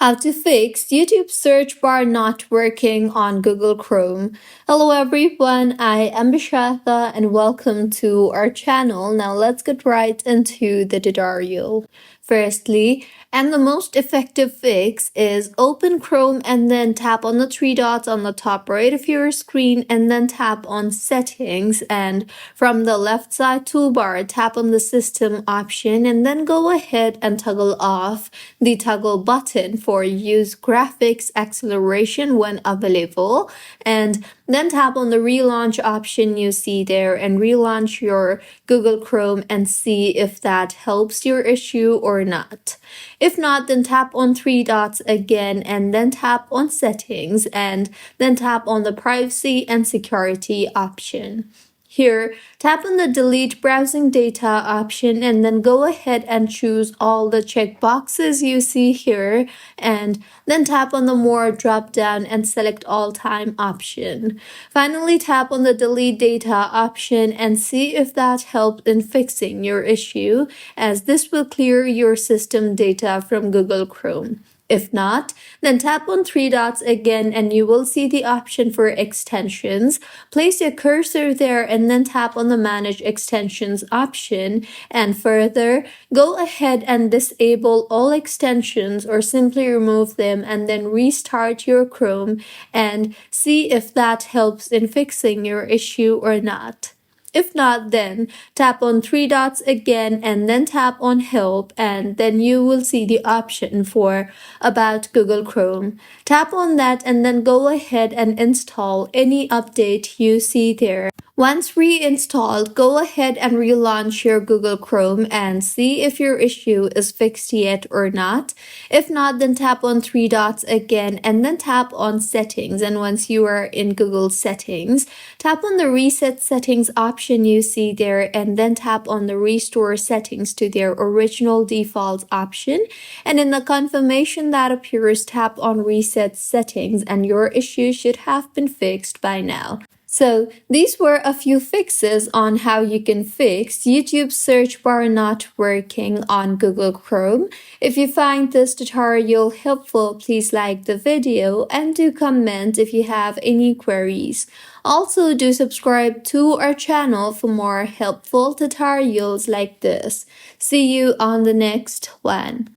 How to fix YouTube search bar not working on Google Chrome. Hello everyone, I am Bishatha and welcome to our channel. Now let's get right into the tutorial. Firstly, and the most effective fix is open Chrome and then tap on the three dots on the top right of your screen and then tap on settings, and from the left side toolbar tap on the system option and then go ahead and toggle off the toggle button for use graphics acceleration when available, and then tap on the relaunch option you see there and relaunch your Google Chrome and see if that helps your issue or not. If not, then tap on three dots again and then tap on settings and then tap on the privacy and security option. Here, tap on the delete browsing data option and then go ahead and choose all the checkboxes you see here, and then tap on the more drop down and select all time option. Finally, tap on the delete data option and see if that helped in fixing your issue, as this will clear your system data from Google Chrome. If not, then tap on three dots again and you will see the option for extensions. Place your cursor there and then tap on the manage extensions option, and further go ahead and disable all extensions or simply remove them and then restart your Chrome and see if that helps in fixing your issue or not. If not, then tap on three dots again and then tap on help, and then you will see the option for about Google Chrome. Tap on that and then go ahead and install any update you see there. Once reinstalled, go ahead and relaunch your Google Chrome and see if your issue is fixed yet or not. If not, then tap on three dots again and then tap on settings. And once you are in Google settings, tap on the reset settings option you see there and then tap on the restore settings to their original default option. And in the confirmation that appears, tap on reset settings and your issue should have been fixed by now. So these were a few fixes on how you can fix YouTube search bar not working on Google Chrome. If you find this tutorial helpful, please like the video and do comment if you have any queries. Also, do subscribe to our channel for more helpful tutorials like this. See you on the next one.